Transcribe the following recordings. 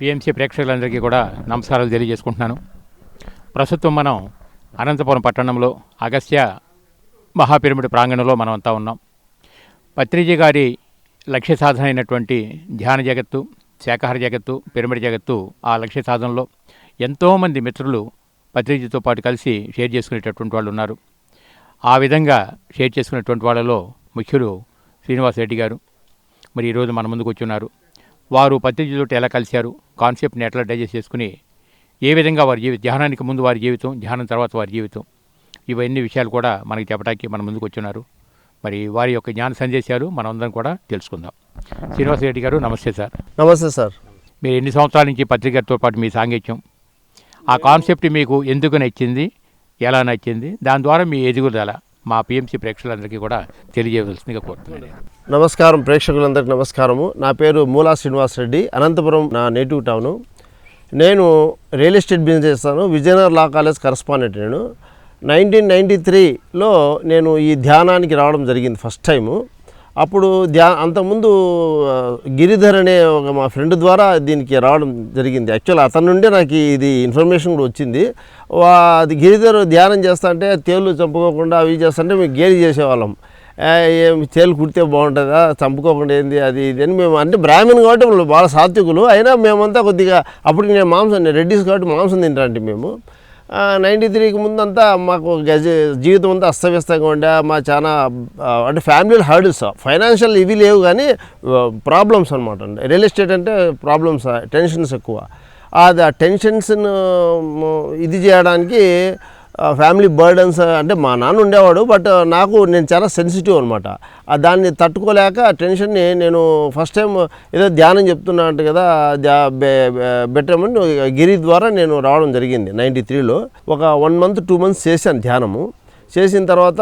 PMC ప్రేక్షకులందరికీ కూడా నమస్కారాలు తెలియజేసుకుంటున్నాను. ప్రస్తుతం మనం అనంతపురం పట్టణంలో అగస్త్య మహాపిరమిడ్ ప్రాంగణంలో మనం అంతా ఉన్నాం. పత్రిజీ గారి లక్ష్య సాధన అయినటువంటి ధ్యాన జగత్తు, శాకాహార జగత్తు, పిరమిడ్ జగత్తు, ఆ లక్ష్య సాధనలో ఎంతోమంది మిత్రులు పత్రిజీతో పాటు కలిసి షేర్ చేసుకునేటటువంటి వాళ్ళు ఉన్నారు. ఆ విధంగా షేర్ చేసుకునేటువంటి వాళ్ళలో ముఖ్యులు శ్రీనివాస్ రెడ్డి గారు మరి ఈరోజు మన ముందుకు వచ్చి ఉన్నారు. వారు పత్రిజీతో ఎలా కలిశారు, కాన్సెప్ట్ని ఎట్లా డైజెస్ట్ చేసుకుని ఏ విధంగా వారి ధ్యానానికి ముందు వారి జీవితం, ధ్యానం తర్వాత వారి జీవితం, ఇవన్నీ విషయాలు కూడా మనకి చెప్పడానికి మన ముందుకు వచ్చున్నారు. మరి వారి యొక్క జ్ఞాన సందేశాలు మనం అందరం కూడా తెలుసుకుందాం. శ్రీనివాస్ రెడ్డి గారు నమస్తే సార్. నమస్తే సార్. మీరు ఎన్ని సంవత్సరాల నుంచి పత్రికతో పాటు మీ సాంగత్యం, ఆ కాన్సెప్ట్ మీకు ఎందుకు నచ్చింది, ఎలా నచ్చింది, దాని ద్వారా మీ ఎదుగుదల మా పిఎంసి ప్రేక్షకులందరికీ కూడా తెలియజేయవలసిందిగా కోరుతున్నాను. నమస్కారం ప్రేక్షకులందరికీ నమస్కారము. నా పేరు మూలా శ్రీనివాస్ రెడ్డి, అనంతపురం నా నేటివ్ టౌను. నేను రియల్ ఎస్టేట్ బిజినెస్ చేస్తాను. Vijayanagar law college correspondent. నేను 1993లో నేను ఈ ధ్యానానికి రావడం జరిగింది ఫస్ట్ టైము. అప్పుడు అంతకుముందు గిరిధర్ అనే ఒక మా ఫ్రెండ్ ద్వారా దీనికి రావడం జరిగింది. యాక్చువల్ అతని నుండే నాకు ఇది ఇన్ఫర్మేషన్ కూడా వచ్చింది. అది గిరిధర్ ధ్యానం చేస్తా అంటే తేళ్ళు చంపుకోకుండా అవి చేస్తుంటే మేము గేలి చేసేవాళ్ళం. తేలు కుడితే బాగుంటుందా, చంపుకోకుండా ఏంది అది ఇది అని మేము, అంటే బ్రాహ్మణ్ కాబట్టి వాళ్ళు బాగా సాత్వికులు అయినా మేమంతా కొద్దిగా అప్పుడు నేను మాంసం రెడ్డిస్ కాబట్టి మాంసం తింటాంటే మేము 93కి ముందంతా మాకు జీవితం అంతా అస్తవ్యస్తంగా ఉండే. మా చాలా అంటే ఫ్యామిలీ హర్డ్స్, ఫైనాన్షియల్ ఇవి లేవు కానీ ప్రాబ్లమ్స్ అనమాట. రియల్ ఎస్టేట్ అంటే ప్రాబ్లమ్స్, టెన్షన్స్ ఎక్కువ. అది ఆ టెన్షన్స్ను ఇది చేయడానికి ఫ్యామిలీ బర్డన్స్, అంటే మా నాన్న ఉండేవాడు బట్ నేను చాలా సెన్సిటివ్ అనమాట. దాన్ని తట్టుకోలేక టెన్షన్ని నేను ఫస్ట్ టైం ఏదో ధ్యానం చెప్తున్నా అంటే కదా బెటర్మెంట్ గిరి ద్వారా నేను రావడం జరిగింది 93లో. ఒక 1 month 2 months చేశాను ధ్యానము. చేసిన తర్వాత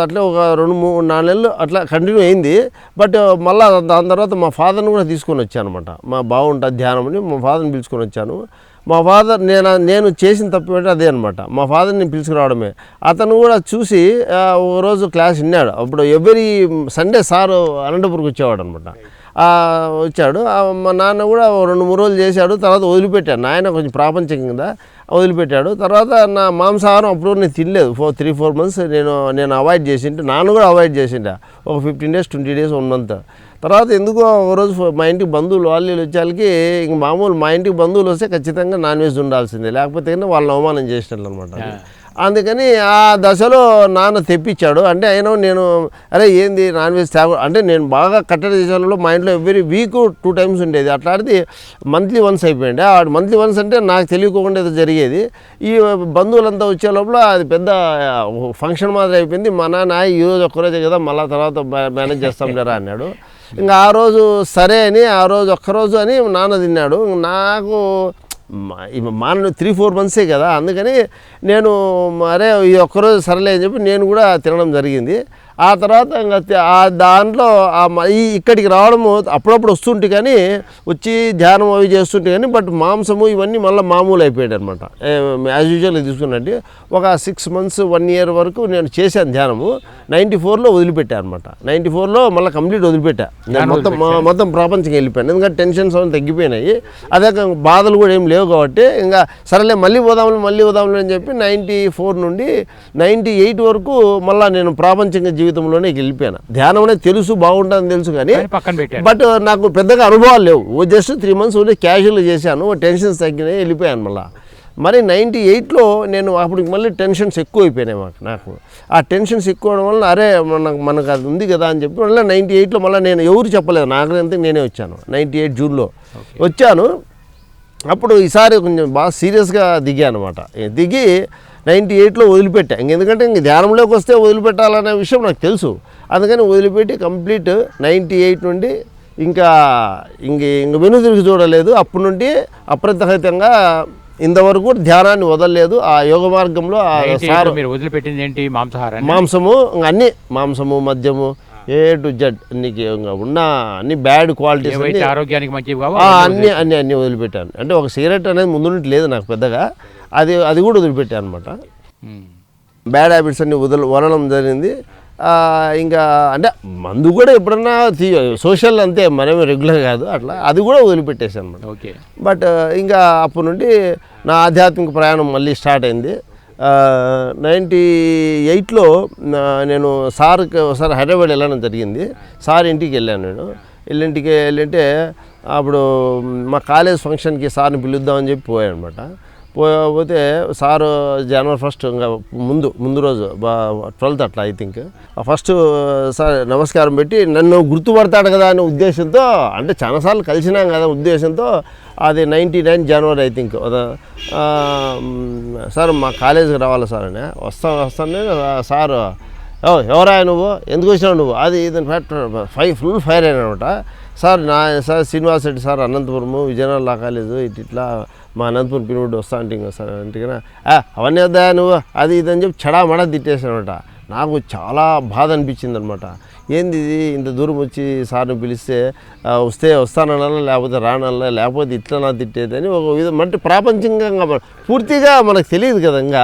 అట్లా ఒక 2-3-4 నెలలు అట్లా కంటిన్యూ అయింది. బట్ మళ్ళీ దాని తర్వాత మా ఫాదర్ని కూడా తీసుకొని వచ్చాను అనమాట. మా బాగుంటుంది ధ్యానం అని మా ఫాదర్ని పిలుచుకొని వచ్చాను. మా ఫాదర్ నేను చేసిన తప్పు ఏంటంటే అదే అనమాట, మా ఫాదర్ని పిలుచుకురావడమే. అతను కూడా చూసి ఒకరోజు క్లాస్ విన్నాడు. అప్పుడు ఎవ్రీ సండే సారు అనంతపురంకి వచ్చేవాడు అనమాట. వచ్చాడు. మా నాన్న కూడా 2-3 రోజులు చేశాడు. తర్వాత వదిలిపెట్టాడు. నాయన కొంచెం ప్రాపంచికం కదా వదిలిపెట్టాడు. తర్వాత నా మాంసాహారం అప్పుడు నేను తినలేదు. 3-4 months నేను అవాయిడ్ చేసింటే, నాన్న కూడా అవాయిడ్ చేసిండే. ఒక 15 days 20 days 1 month. తర్వాత ఎందుకో ఒకరోజు మా ఇంటికి బంధువులు వాళ్ళు వచ్చేకి, ఇంక మామూలు మా ఇంటికి బంధువులు వస్తే ఖచ్చితంగా నాన్ వెజ్ ఉండాల్సిందే, లేకపోతే వాళ్ళని అవమానం చేసినట్లు అనమాట. అందుకని ఆ దశలో నాన్న తెప్పించాడు. అంటే అయినా నేను అరే ఏంది నాన్ వెజ్ అంటే నేను బాగా కట్టడి చేసేలో మా ఇంట్లో ఎవ్రీ వీక్ 2 times ఉండేది. అట్లాంటిది మంత్లీ వన్స్ అయిపోయింది. ఆ మంత్లీ వన్స్ అంటే నాకు తెలియకోకుండా ఏదో జరిగేది. ఈ బంధువులంతా వచ్చే లోపల అది పెద్ద ఫంక్షన్ మాదిరి అయిపోయింది. మా నాన్న ఈరోజు ఒక్కరోజే కదా మళ్ళీ తర్వాత మేనేజ్ చేస్తాం లేరా అన్నాడు. ఇంకా ఆ రోజు సరే అని ఆ రోజు ఒక్కరోజు అని నాన్న తిన్నాడు. నాకు మా 3-4 months కదా, అందుకని నేను అరే ఈ ఒక్కరోజు సరేలే అని చెప్పి నేను కూడా తినడం జరిగింది. ఆ తర్వాత ఇంకా దాంట్లో ఇక్కడికి రావడము అప్పుడప్పుడు వస్తుంటే కానీ వచ్చి ధ్యానం అవి చేస్తుంటే కానీ, బట్ మాంసము ఇవన్నీ మళ్ళీ మామూలు అయిపోయాడు అనమాట. యాజ్ యూజువల్ తీసుకున్నట్టు ఒక 6 months 1 year వరకు నేను చేశాను ధ్యానము. 94లో వదిలిపెట్టాను అనమాట. 94లో మళ్ళీ కంప్లీట్ వదిలిపెట్టా. మొత్తం ప్రపంచంకి వెళ్ళిపోయాను. ఎందుకంటే టెన్షన్స్ అవన్నీ తగ్గిపోయినాయి. అదే బాధలు కూడా ఏం లేవు కాబట్టి ఇంకా సరేలే మళ్ళీ పోదాంలే అని చెప్పి 94 నుండి 98 వరకు మళ్ళీ నేను ప్రాపంచిక జీవితంలోనే వెళ్ళిపోయాను. ధ్యానం అనేది తెలుసు, బాగుంటుందని తెలుసు కానీ బట్ నాకు పెద్దగా అనుభవాలు లేవు. జస్ట్ 3 months ఉండి క్యాజువల్గా చేశాను. టెన్షన్స్ తగ్గినాయి, వెళ్ళిపోయాను మళ్ళీ. మరి 98లో నేను అప్పటికి మళ్ళీ టెన్షన్స్ ఎక్కువ అయిపోయినాయి నాకు. ఆ టెన్షన్స్ ఎక్కువ అవడం వల్ల అరే మనకు అది ఉంది కదా అని చెప్పి మళ్ళీ 98లో మళ్ళీ నేను ఎవరు చెప్పలేదు, నాకంతా నేనే వచ్చాను. 98 జూన్లో వచ్చాను. అప్పుడు ఈసారి కొంచెం బాగా సీరియస్గా దిగాను అనమాట. దిగి 98లో వదిలిపెట్టా. ఎందుకంటే ఇంక ధ్యానంలోకి వస్తే వదిలిపెట్టాలనే విషయం నాకు తెలుసు. అందుకని వదిలిపెట్టి కంప్లీట్ 98 నుండి ఇంక వెనుదిరిగి చూడలేదు. అప్పటి నుండి అప్రతిహితంగా ఇంతవరకు ధ్యానాన్ని వదలలేదు. ఆ యోగ మార్గంలో మీరు వదిలిపెట్టింది ఏంటి? మాంసము, అన్నీ మాంసము, మద్యము, A to Z నీకు ఉన్న అన్ని బ్యాడ్ క్వాలిటీస్ ఆరోగ్యానికి మంచివి అన్నీ వదిలిపెట్టాను. అంటే ఒక సిగరెట్ అనేది ముందు నుండి లేదు నాకు పెద్దగా, అది కూడా వదిలిపెట్టాను అనమాట. బ్యాడ్ హ్యాబిట్స్ అన్ని వదలడం జరిగింది. ఇంకా అంటే మందు కూడా ఎప్పుడన్నా సోషల్ అంతే, మనమే రెగ్యులర్ కాదు, అట్లా అది కూడా వదిలిపెట్టేసాను అనమాట. ఓకే. బట్ ఇంకా అప్పటి నుండి నా ఆధ్యాత్మిక ప్రయాణం మళ్ళీ స్టార్ట్ అయింది. 98లో నేను సార్కి ఒకసారి హైదరాబాద్ వెళ్ళడం జరిగింది. సార్ ఇంటికి వెళ్ళాను. నేను వెళ్ళింటే అప్పుడు మా కాలేజ్ ఫంక్షన్కి సార్ని పిలుద్దామని చెప్పి పోయాను అనమాట. పోతే సారు జనవరి 1 ఇంకా ముందు రోజు 12th అట్లా ఐ థింక్ ఫస్ట్ సార్ నమస్కారం పెట్టి నన్ను గుర్తుపడతాడు కదా అనే ఉద్దేశంతో, అంటే చాలాసార్లు కలిసినాం కదా ఉద్దేశంతో, అది 99 జనవరి ఐ థింక్, సార్ మా కాలేజీకి రావాలి సార్ అని వస్తాను. సారు ఎవరా నువ్వు, ఎందుకు వచ్చినావు నువ్వు, అది ఇది ఫుల్ ఫైర్ అయినా అనమాట. Sir Srinivas Reddy sir Anantapuram Vizianagaram law college ఇట్లా మా అనంతపురం పిలువుడు వస్తా అంటే అంటే అవన్నీ వద్దా నువ్వు, అది ఇది అని చెప్పి చెడామడా తిట్టేసానమాట. నాకు చాలా బాధ అనిపించింది అనమాట. ఏంది ఇది, ఇంత దూరం వచ్చి సార్ని పిలిస్తే వస్తానన్నా లేకపోతే రానన్నా, లేకపోతే ఇట్లా నా తిట్టేది అని ఒక విధం అంటే ప్రాపంచికంగా పూర్తిగా మనకు తెలియదు కదా. ఇంకా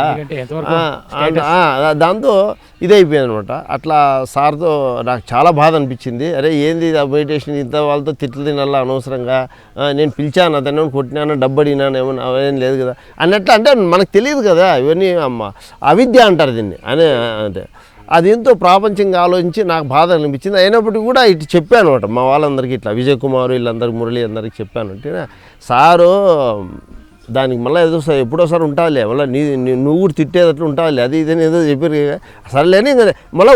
దాంతో ఇదైపోయింది అనమాట. అట్లా సార్తో నాకు చాలా బాధ అనిపించింది. అరే ఏంది మెడిటేషన్ ఇంత వాళ్ళతో తిట్లు తినాలా అనవసరంగా, నేను పిలిచాను అతను కొట్టినాను డబ్బు అడిగినాను ఏమన్నా అవేం లేదు కదా అన్నట్లు. అంటే మనకు తెలియదు కదా ఇవన్నీ, అవిద్య అంటారు దీన్ని అనే. అంటే అది ఎంతో ప్రాపంచంగా ఆలోచించి నాకు బాధ అనిపించింది. అయినప్పటికీ కూడా ఇటు చెప్పాను అనమాట మా వాళ్ళందరికీ, ఇట్లా విజయ్ కుమార్ వీళ్ళందరికీ, మురళి అందరికీ చెప్పాను. అంటే సారు దానికి మళ్ళీ ఏదో ఎప్పుడోసారి ఉంటుందిలే, మళ్ళీ నువ్వు కూడా తిట్టేటట్లు ఉంటుందిలే, అది ఇదని ఏదో చెప్పారు. సరేలేని మళ్ళీ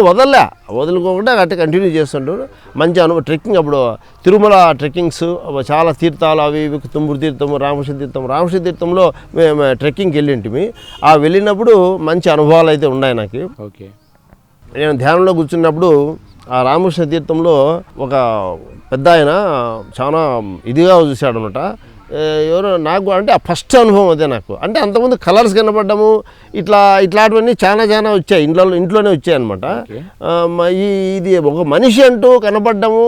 వదులుకోకుండా అట్లా కంటిన్యూ చేస్తుంటారు. మంచి ట్రెక్కింగ్ అప్పుడు తిరుమల ట్రెక్కింగ్స్ చాలా తీర్థాలు అవి ఇవి, తుమ్మూరు తీర్థము, రామకృష్ణ తీర్థంలో మేము ట్రెక్కింగ్కి వెళ్ళింటిమి. ఆ వెళ్ళినప్పుడు మంచి అనుభవాలు అయితే ఉన్నాయి నాకు. ఓకే. నేను ధ్యానంలో కూర్చున్నప్పుడు ఆ రామకృష్ణ తీర్థంలో ఒక పెద్ద ఆయన చాలా ఇదిగా చూశాడు అనమాట. ఎవరో నాకు అంటే ఆ ఫస్ట్ అనుభవం అదే నాకు. అంటే అంతకుముందు కలర్స్ కనపడ్డము ఇట్లాంటివన్నీ చాలా వచ్చాయి, ఇంట్లోనే వచ్చాయి అనమాట. ఇది ఒక మనిషి అంటూ కనపడ్డము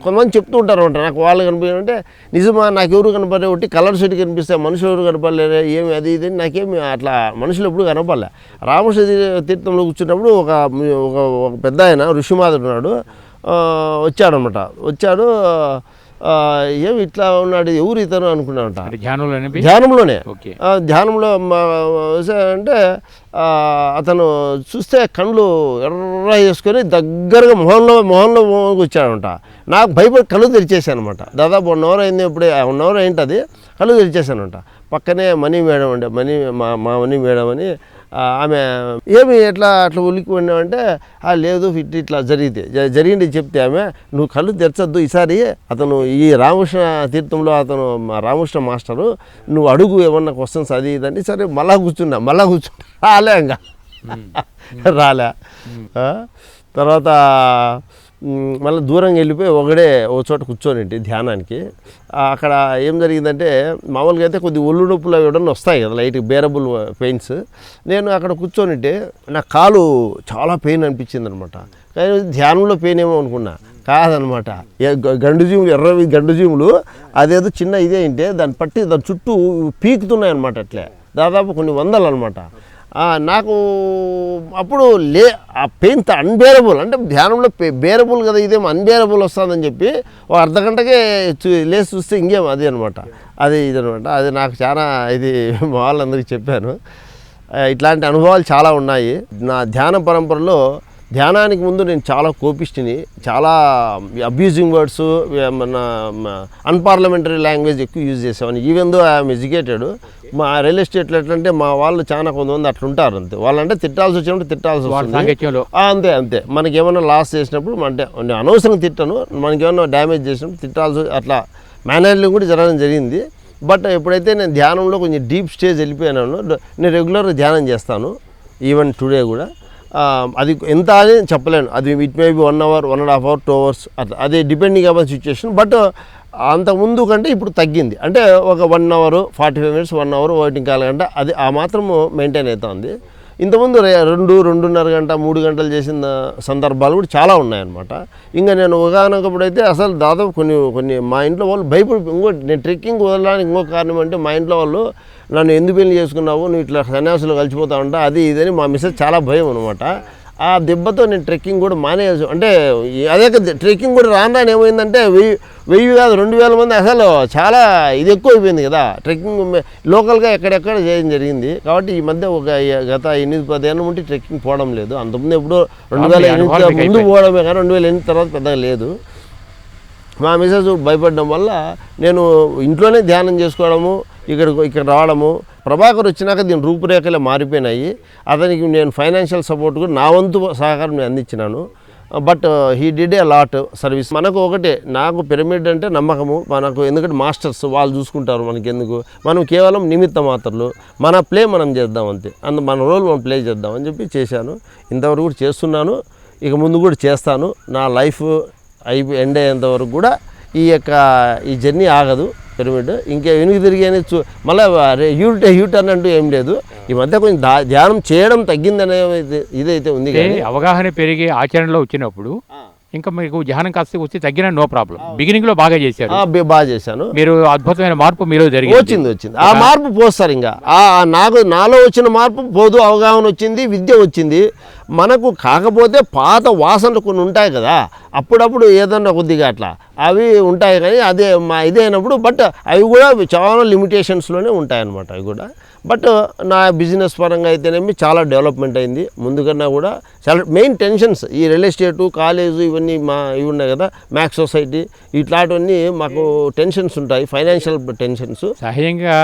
కొంతమంది చెప్తూ ఉంటారు అనమాట. నాకు వాళ్ళు కనిపించారంటే నిజమా, నాకు ఎవరు కనపడలే, ఒకటి కలర్స్ ఎటు కనిపిస్తాయి, మనుషులు ఎవరు కనపడలేరు, ఏమి అది ఇది నాకేమి అట్లా మనుషులు ఎప్పుడు కనపడలే. రామకృష్ణ తీర్థంలో కూర్చున్నప్పుడు ఒక పెద్ద ఆయన ఋషిమాధుడు ఉన్నాడు, వచ్చాడనమాట. ఏమి ఇట్లా ఉన్నాడు, ఎవరు ఇతను అనుకున్నాడంట. ధ్యానంలోనే ధ్యానంలో అంటే అతను చూస్తే కళ్ళు ఎర్ర చేసుకొని దగ్గరగా మొహంలో వచ్చాడంట. నాకు భయపడి కళ్ళు తెరిచేసాను అనమాట. దాదాపు 1 hour అయింది, ఇప్పుడే 1 hour ఏంటది, కళ్ళు తెరిచేసానంట. పక్కనే మనీ మేడం ఉండే, మా మనీ మేడం అని ఆమె, ఏమి అట్లా ఉలికి ఉన్నామంటే లేదు ఇట్లా జరిగింది చెప్తే ఆమె, నువ్వు కళ్ళు తెరచొద్దు ఈసారి, అతను ఈ రామకృష్ణ తీర్థంలో అతను రామకృష్ణ మాస్టరు, నువ్వు అడుగు ఏమన్నా క్వశ్చన్స్ అది ఇదండి. సరే మళ్ళా కూర్చున్నా రాలే ఇంకా రాలే. తర్వాత మళ్ళీ దూరంగా వెళ్ళిపోయి ఒక చోట కూర్చోనింటి ధ్యానానికి. అక్కడ ఏం జరిగిందంటే, మామూలుగా అయితే కొద్ది ఒళ్ళు నొప్పులు అవి ఎవడన్నా వస్తాయి కదా, లైట్ బేరబుల్ పెయిన్స్. నేను అక్కడ కూర్చోనింటే నా కాలు చాలా పెయిన్ అనిపించింది అనమాట. కానీ ధ్యానంలో పెయిన్ ఏమో అనుకున్నా, కాదనమాట. ఎర్రవి గండుజీములు అదేదో చిన్న ఇదే ఏంటే దాన్ని పట్టి దాని చుట్టూ పీకుతున్నాయి అనమాట. అట్లే దాదాపు కొన్ని వందలు అనమాట. నాకు అప్పుడు ఆ పెయిన్ అన్బేరబుల్, అంటే ధ్యానంలో బేరబుల్ కదా, ఇదేమో అన్బేరబుల్ వస్తుందని చెప్పి ఒక అర్ధగంటకే లేచి చూస్తే ఇంకేం అది అనమాట. ఇదనమాట. అది నాకు చాలా ఇది మా వాళ్ళందరికీ చెప్పాను. ఇట్లాంటి అనుభవాలు చాలా ఉన్నాయి నా ధ్యాన పరంపరలో. ధ్యానానికి ముందు నేను చాలా కోపిష్టిని, చాలా అబ్యూజింగ్ వర్డ్స్, మన అన్పార్లమెంటరీ లాంగ్వేజ్ ఎక్కువ యూజ్ చేసేవాడిని. Even though I'm educated. మా రియల్ ఎస్టేట్లో ఎట్లంటే మా వాళ్ళు చాలా కొంతమంది అట్లుంటారు. అంతే, వాళ్ళంటే తిట్టాల్సి వచ్చినప్పుడు తిట్టాల్సి వస్తుంది. అంతే మనకి ఏమైనా లాస్ చేసినప్పుడు, అంటే అనవసరంగా తిట్టాను, మనకి ఏమైనా డ్యామేజ్ చేసినప్పుడు తిట్టాల్సి, అట్లా మేనేజ్మెంట్ కూడా జరగడం జరిగింది. బట్ ఎప్పుడైతే నేను ధ్యానంలో కొంచెం డీప్ స్టేజ్ వెళ్ళిపోయాను, నేను రెగ్యులర్గా ధ్యానం చేస్తాను. ఈవెన్ టుడే కూడా అది ఎంత అని చెప్పలేను. అది it may be 1 hour, 1.5 hours, 2 hours అట్లా, అది డిపెండింగ్ అపాన్ సిచ్యుయేషన్. బట్ అంతకుముందు కంటే ఇప్పుడు తగ్గింది. అంటే ఒక 1 hour, 45 minutes, 1 hour, 1.25 గంట, అది ఆ మాత్రము మెయింటైన్ అవుతుంది. ఇంతకుముందు 2.5 గంట, 3 గంటలు చేసిన సందర్భాలు కూడా చాలా ఉన్నాయన్నమాట. ఇంకా నేను ఒకనొకప్పుడైతే అసలు దాదాపు కొన్ని మా ఇంట్లో వాళ్ళు భయపడి, నేను ట్రెక్కింగ్ వదలడానికి ఇంకో కారణం అంటే, మా ఇంట్లో వాళ్ళు నన్ను ఎందుకు పెళ్లి చేసుకున్నావు, నువ్వు ఇట్లా సన్యాసులు కలిసిపోతావంట, అది ఇదని మా మిస్సెస్ చాలా భయం అనమాట. ఆ దెబ్బతో నేను ట్రెక్కింగ్ కూడా మానేయాల్సి, అంటే అదే ట్రెక్కింగ్ కూడా రాను ఏమైందంటే 1000 కాదు 2000 మంది, అసలు చాలా ఇది ఎక్కువ అయిపోయింది కదా ట్రెక్కింగ్ లోకల్గా ఎక్కడెక్కడ చేయడం జరిగింది. కాబట్టి ఈ మధ్య ఒక గత 8-10 ఏళ్ళ నుండి ట్రెక్కింగ్ పోవడం లేదు. అంతకుముందు ఎప్పుడో 2008 ముందు పోవడమే కానీ 2008 తర్వాత పెద్దగా లేదు. మా మిసెస్ భయపడడం వల్ల నేను ఇంట్లోనే ధ్యానం చేసుకోవడము, ఇక్కడ రావడము. ప్రభాకర్ వచ్చినాక దీని రూపురేఖలే మారిపోయినాయి. అతనికి నేను ఫైనాన్షియల్ సపోర్ట్ కూడా నా వంతు సహకారం నేను అందించినాను. But he did a lot service. మనకు ఒకటే, నాకు పిరమిడ్ అంటే నమ్మకము మనకు, ఎందుకంటే మాస్టర్స్ వాళ్ళు చూసుకుంటారు మనకెందుకు, మనం కేవలం నిమిత్త మాత్రలు, మన ప్లే మనం చేద్దాం అంతే, మన రోల్ మనం ప్లే చేద్దాం అని చెప్పి చేశాను. ఇంతవరకు కూడా చేస్తున్నాను, ఇక ముందు కూడా చేస్తాను. నా లైఫ్ ఎండ్ అయ్యేంత వరకు కూడా ఈ జర్నీ ఆగదు పిరమిడ్. ఇంకా వెనుక తిరిగి అనేది మళ్ళీ యూటర్న్ అంటూ ఏం లేదు. ఈ మధ్య కొంచెం ధ్యానం చేయడం తగ్గిందనే ఇదైతే ఉంది. అవగాహన పెరిగి ఆచరణలో వచ్చినప్పుడు ఇంకా మీకు ధ్యానం కాస్త వచ్చి తగ్గిన నో ప్రాబ్లం. బిగినింగ్ లో బాగా చేశారు, బాగా చేశాను. మీరు అద్భుతమైన మార్పు మీలో వచ్చింది. ఆ మార్పు పోస్తారు, ఇంకా నాలో వచ్చిన మార్పు పోదు. అవగాహన వచ్చింది, విద్య వచ్చింది. మనకు కాకపోతే పాత వాసనలు కొన్ని ఉంటాయి కదా, అప్పుడప్పుడు ఏదన్నా కొద్దిగా అట్లా అవి ఉంటాయి. కానీ అదే ఇదే అయినప్పుడు బట్ అవి కూడా చాలా లిమిటేషన్స్లోనే ఉంటాయి అన్నమాట అవి కూడా. బట్ నా బిజినెస్ పరంగా అయితేనేమి చాలా డెవలప్మెంట్ అయింది. ముందుకన్నా కూడా చాలా మెయిన్ టెన్షన్స్ ఈ రియల్ ఎస్టేటు, కాలేజు, ఇవన్నీ ఇవి ఉన్నాయి కదా, మ్యాక్స్ సొసైటీ, ఇట్లాంటివన్నీ మాకు టెన్షన్స్ ఉంటాయి, ఫైనాన్షియల్ టెన్షన్స్. సహజంగా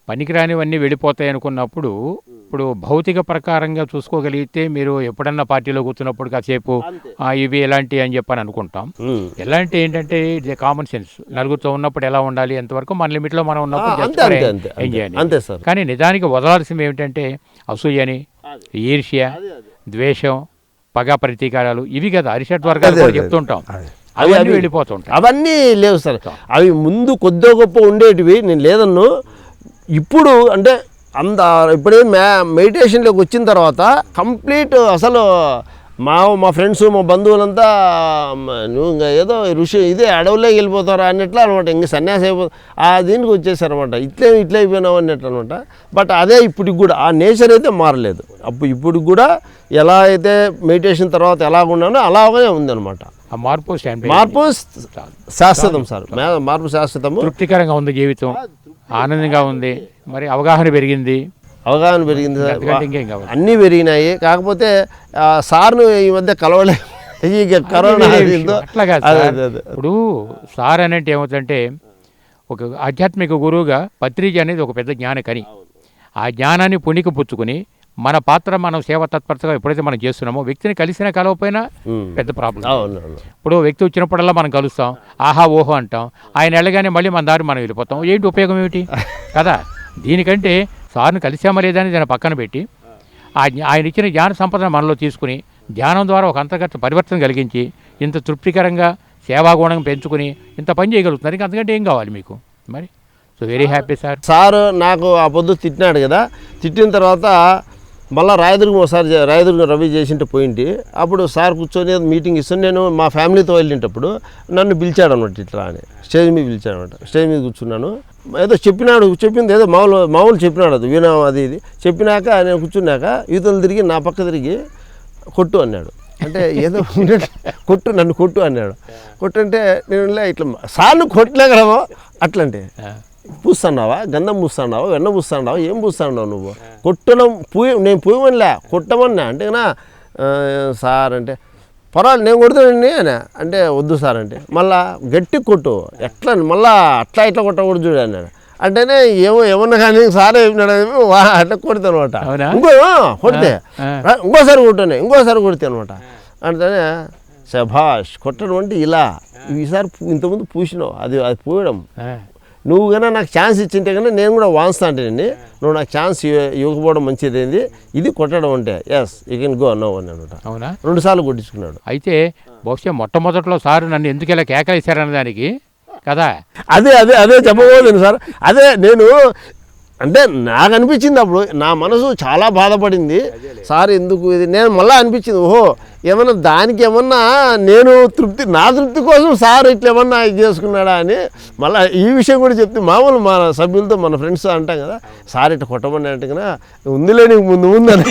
పనికిరానివన్నీ వెళ్ళిపోతాయి అనుకున్నప్పుడు, ఇప్పుడు భౌతిక ప్రకారంగా చూసుకోగలిగితే మీరు ఎప్పుడన్నా పార్టీలో కూర్చున్నప్పుడు కాసేపు ఇవి ఎలాంటివి అని చెప్పని అనుకుంటాం. ఎలాంటి ఏంటంటే ఇది కామన్ సెన్స్, నలుగురితో ఉన్నప్పుడు ఎలా ఉండాలి, ఎంతవరకు మన లిమిట్లో మనం ఉన్నప్పుడు ఎంజాయ్ అంతే సార్. కానీ నిజానికి వదలాల్సింది ఏమిటంటే అసూయని, ఈర్ష్య, ద్వేషం, పగ, ప్రతీకారాలు, ఇవి కదా అరిషడ్ వర్గాలు చెప్తుంటాం. అవన్నీ వెళ్ళిపోతుంటాయి. అవన్నీ లేవు సార్. అవి ముందు కొద్దిగా గొప్ప ఉండేటివి, నేను లేదన్ను. ఇప్పుడు అంటే ఇప్పుడే మెడిటేషన్లోకి వచ్చిన తర్వాత కంప్లీట్ అసలు మా ఫ్రెండ్స్, మా బంధువులంతా నువ్వు ఇంకా ఏదో ఇదే అడవుల్లోకి వెళ్ళిపోతారా అన్నట్లు అనమాట. ఇంక సన్యాసి అయిపోతా దీనికి వచ్చేసారనమాట. ఇట్లా అయిపోయినావు అన్నట్లు అనమాట. బట్ అదే ఇప్పటికి కూడా ఆ నేచర్ అయితే మారలేదు. ఇప్పటికి కూడా ఎలా అయితే మెడిటేషన్ తర్వాత ఎలాగున్నానో అలాగే ఉందన్నమాట. మార్పు శాశ్వతం సార్, మార్పు శాశ్వతము. తృప్తికరంగా ఉంది జీవితం, ఆనందంగా ఉంది. మరి అవగాహన పెరిగింది సార్, అన్నీ పెరిగినాయి. కాకపోతే సార్ను ఈ మధ్య కలవలే, కరోనా. అట్లా కాదు, ఇప్పుడు సార్ అనేది ఏమవుతుందంటే ఒక ఆధ్యాత్మిక గురువుగా పత్రిజీ అనేది ఒక పెద్ద జ్ఞానకని. ఆ జ్ఞానాన్ని పుణికి పుచ్చుకుని మన పాత్ర, మనం సేవ తత్పరతగా ఎప్పుడైతే మనం చేస్తున్నామో వ్యక్తిని కలిసినా కలవకపోయినా పెద్ద ప్రాబ్లం. ఇప్పుడు వ్యక్తి వచ్చినప్పుడల్లా మనం కలుస్తాం, ఆహా ఓహో అంటాం, ఆయన వెళ్ళగానే మళ్ళీ మన దారి మనం వెళ్ళిపోతాం. ఏంటి ఉపయోగం ఏమిటి కదా? దీనికంటే సార్ని కలిసామా లేదా అని దాన్ని పక్కన పెట్టి ఆయన ఇచ్చిన జ్ఞాన సంపదను మనలో తీసుకుని ధ్యానం ద్వారా ఒక అంతర్గత పరివర్తన కలిగించి ఇంత తృప్తికరంగా సేవాగుణం పెంచుకుని ఇంత పని చేయగలుగుతున్నారు. ఇంకా అంతకంటే ఏం కావాలి మీకు? మరి so very happy sir. Sir నాకు ఆ పొద్దు తిట్టినాడు కదా, తిట్టిన తర్వాత మళ్ళీ రాయదుర్గం రవి చేసింటే పోయింటి. అప్పుడు సార్ కూర్చొని మీటింగ్ ఇస్తాను, నేను మా ఫ్యామిలీతో వెళ్ళినప్పుడు నన్ను పిలిచాడు అనమాట, ఇట్లా అని స్టేజ్ మీద పిలిచాడు అనమాట. స్టేజ్ మీద కూర్చున్నాను, ఏదో చెప్పింది ఏదో మామూలు చెప్పినాడు, అది వినా అది ఇది చెప్పినాక నేను కూర్చున్నాక యువతలు తిరిగి నా పక్క తిరిగి కొట్టు అన్నాడు. అంటే ఏదో నన్ను కొట్టు అన్నాడు. కొట్టంటే నేను ఇట్లా సార్లు కొట్టలేగలమో అట్లంటే పూస్తున్నావా, గంధం పూస్తున్నావా, వెన్న పూస్తున్నావా, ఏం పూస్తున్నావు నువ్వు? కొట్టడం నేను పూయమనిలే, కొట్టమన్నా అంటే సార్ అంటే పర్వాలేదు నేను కొడుతానండి అని అంటే వద్దు సార్ అంటే మళ్ళా గట్టి కొట్టు, ఎట్లా మళ్ళా ఇట్లా కొట్టకూడదు చూడు అన్నాడు. అంటేనే ఏమన్నా కానీ సార్ చెప్పినాడు అట్లా కొడతాను అనమాట. కొడితే ఇంకోసారి కొడితే అనమాట. అంటేనే శభాష్, కొట్టడం అంటే ఇలా ఈసారి ఇంతకుముందు పూసినావు, అది పూయడం. నువ్వు కన్నా నాకు ఛాన్స్ ఇచ్చింటే కన్నా నేను కూడా వాంచుతా అంటేనండి, నువ్వు నాకు ఛాన్స్ ఇవ్వకపోవడం మంచిది, ఇది కొట్టడం అంటే ఎస్ యూ కెన్ గో అన్నావు అని అనమాట. అవునా? 2 సార్లు కొట్టించుకున్నాడు. అయితే బహుశా మొట్టమొదట్లో సార్ నన్ను ఎందుకు ఇలా కేకలేశారన్న దానికి కదా అదే చెప్పబోతుంది సార్. అదే నేను అంటే నాకు అనిపించింది, అప్పుడు నా మనసు చాలా బాధపడింది. సార్ ఎందుకు ఇది నేను మళ్ళీ అనిపించింది, ఓహో ఏమన్నా దానికి ఏమన్నా నేను నా తృప్తి కోసం సార్ ఇట్లా ఏమన్నా ఇది చేసుకున్నాడా అని మళ్ళీ ఈ విషయం కూడా చెప్తే మామూలు మన సభ్యులతో మన ఫ్రెండ్స్ అంటాం కదా, సార్ ఇట్లా కొట్టమని అంటే కదా ఉందిలే నీకు ముందు అని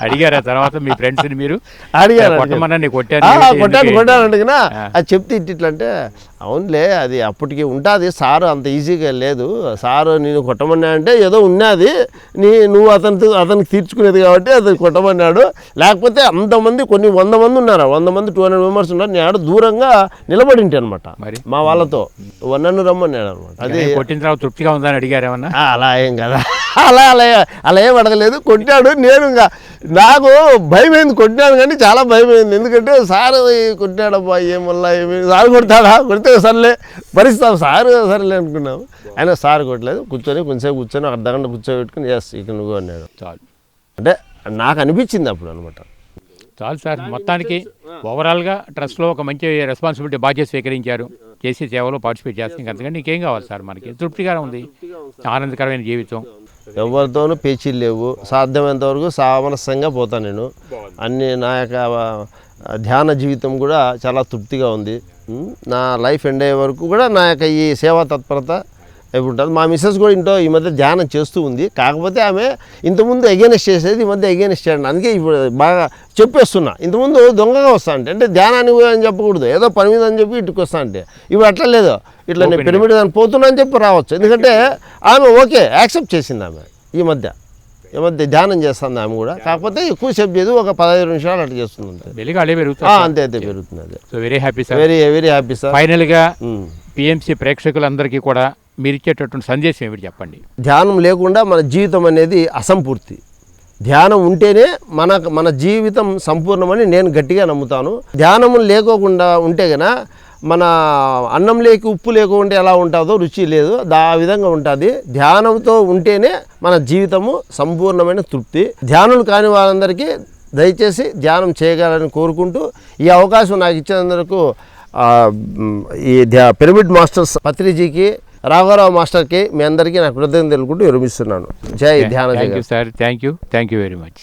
అడిగారా తర్వాత మీ ఫ్రెండ్స్ని మీరు? అడిగారు కొట్టమని కొట్టాను అడిగినా అది చెప్తే ఇట్లంటే అవునులే అది అప్పటికి ఉంటుంది సారు అంత ఈజీగా లేదు సారు నేను కొట్టమన్నా అంటే ఏదో ఉన్నది నువ్వు అతనికి తీర్చుకునేది కాబట్టి అతను కొట్టమన్నాడు, లేకపోతే అంతమంది కొన్ని 100 మంది ఉన్నారు, 100 మంది 200 మెంబర్స్ ఉన్నారు, నేను దూరంగా నిలబడి ఉంటాను అనమాట మా వాళ్ళతో, నన్ను రమ్మన్నాడు అనమాట. అది కొట్టిన తర్వాత తృప్తిగా ఉందని అడిగారు ఏమన్నా? అలా ఏం కదా, అలా ఏం అడగలేదు. కొట్టాడు, నేను ఇంకా నాకు భయమైంది, కొట్టినాను కానీ చాలా భయమైంది, ఎందుకంటే సారు కొట్టాడబ్బా ఏమల్లా ఏమి సారు కొడతాడా, కొడితే సర్లే భరిస్తాం సారు సర్లే అనుకున్నాము. అయినా సారు కొట్టలేదు, కొంచెంసేపు కూర్చొని అర్ధగంట కూర్చోబెట్టుకుని ఎస్ ఇక నువ్వు అన్నాడు. చాలు అంటే నాకు అనిపించింది అప్పుడు అనమాట. చాలు సార్, మొత్తానికి ఓవరాల్గా ట్రస్ట్లో ఒక మంచి రెస్పాన్సిబిలిటీ బాధ్యత స్వీకరించారు, చేసే సేవలో పార్టిసిపేట్ చేస్తాం, అంతగా నీకేం కావాలి సార్? మనకి తృప్తిగా ఉంది, ఆనందకరమైన జీవితం, ఎవరితోనూ పేచీలు లేవు, సాధ్యమైనంత వరకు సామరస్యంగా పోతాను నేను. అన్ని నా యొక్క ధ్యాన జీవితం కూడా చాలా తృప్తిగా ఉంది. నా లైఫ్ ఎండ్ అయ్యే వరకు కూడా నా యొక్క ఈ సేవా తత్పరత ఎప్పుడు ఉంటుంది. మా మిస్సెస్ కూడా ఇంట్లో ఈ మధ్య ధ్యానం చేస్తూ ఉంది, కాకపోతే ఆమె ఇంతకుముందు అగేనెస్ట్ చేసేది, ఈ మధ్య అగేనెస్ట్ చేయండి, అందుకే ఇప్పుడు బాగా చెప్పేస్తున్నా. ఇంతకుముందు దొంగగా వస్తా అంటే ధ్యానానికి అని చెప్పకూడదు, ఏదో పని మీద అని చెప్పి ఇటుకు వస్తా అంటే, ఇప్పుడు అట్లా లేదు, ఇట్లా నేను పిరమిడ్ దాన్ని పోతున్నా అని చెప్పి రావచ్చు, ఎందుకంటే ఆమె ఓకే యాక్సెప్ట్ చేసింది. ఆమె ఈ మధ్య ధ్యానం చేస్తుంది ఆమె కూడా, కాకపోతే ఎక్కువసేపు చేయదు, ఒక 15 నిమిషాలు అట్లా చేస్తుంది అంతే పెరుగుతుంది. అది so very happy sir, very happy sir. ఫైనల్గా పిఎంసి ప్రేక్షకులందరికీ కూడా మీరు ఇచ్చేటటువంటి సందేశం ఏమిటి చెప్పండి? ధ్యానం లేకుండా మన జీవితం అనేది అసంపూర్తి, ధ్యానం ఉంటేనే మన జీవితం సంపూర్ణమని నేను గట్టిగా నమ్ముతాను. ధ్యానం లేకోకుండా ఉంటే కనుక మన అన్నం లేక ఉప్పు లేకుంటే ఎలా ఉంటుందో రుచి లేదు, ఆ విధంగా ఉంటుంది. ధ్యానంతో ఉంటేనే మన జీవితము సంపూర్ణమైన తృప్తి. ధ్యానులు కాని వాళ్ళందరికీ దయచేసి ధ్యానం చేయగలని కోరుకుంటూ, ఈ అవకాశం నాకు ఇచ్చినందుకు ఈ పిరమిడ్ మాస్టర్స్ పత్రిజీకి, రాఘవరావు మాస్టర్కి, మీ అందరికీ నా కృతజ్ఞతలు తెలుపుకుంటూ విరమిస్తున్నాను. జై ధ్యాన. Thank you sir, thank you very much.